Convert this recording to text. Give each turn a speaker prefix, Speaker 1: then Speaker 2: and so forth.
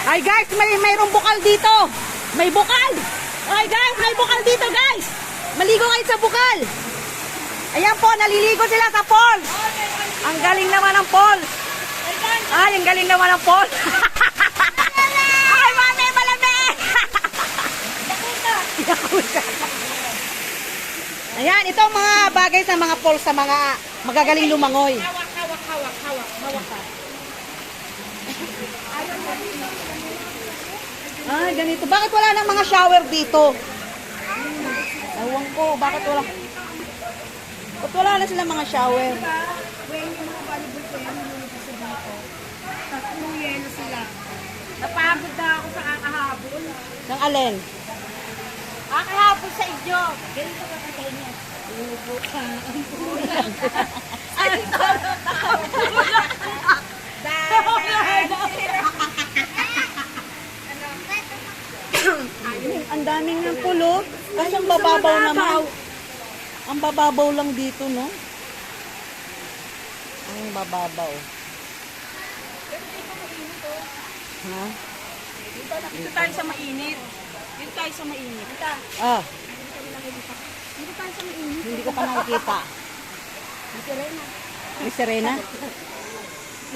Speaker 1: Ay guys, mayroong bukal dito. May bukal. Ay guys, may bukal dito guys. Maligo kayo sa bukal. Ayan po, naliligo sila sa falls. Ang galing naman ng falls. Ay, ang galing naman ng falls. Ay, mami, malami. Ayan, ito ang mga bagay sa mga falls sa mga magagaling lumangoy. Hawak ka. Ay, ganito. Bakit wala nang mga shower dito? Ewan ko, bakit wala? Ba't wala na sila mga shower?
Speaker 2: When yung mga volleyball ko yan, nilulog ko sa dito. Tatlong yelo sila. Napagod na ako sa kakahabol.
Speaker 1: Ng alin?
Speaker 2: Kakahabol sa inyo. Ganito ka sa inyo. Upo ka. Ang pulang.
Speaker 1: Ang daming ng pulo. Kasi ang bababaw naman. Ang bababaw lang dito, no? Ang bababaw. Ha?
Speaker 2: Dito tayo sa mainit. Dito tayo sa mainit.
Speaker 1: Ah,
Speaker 2: Dito tayo sa mainit.
Speaker 1: hindi ko pa nakikita.
Speaker 2: Dito rin na.
Speaker 1: May sirena?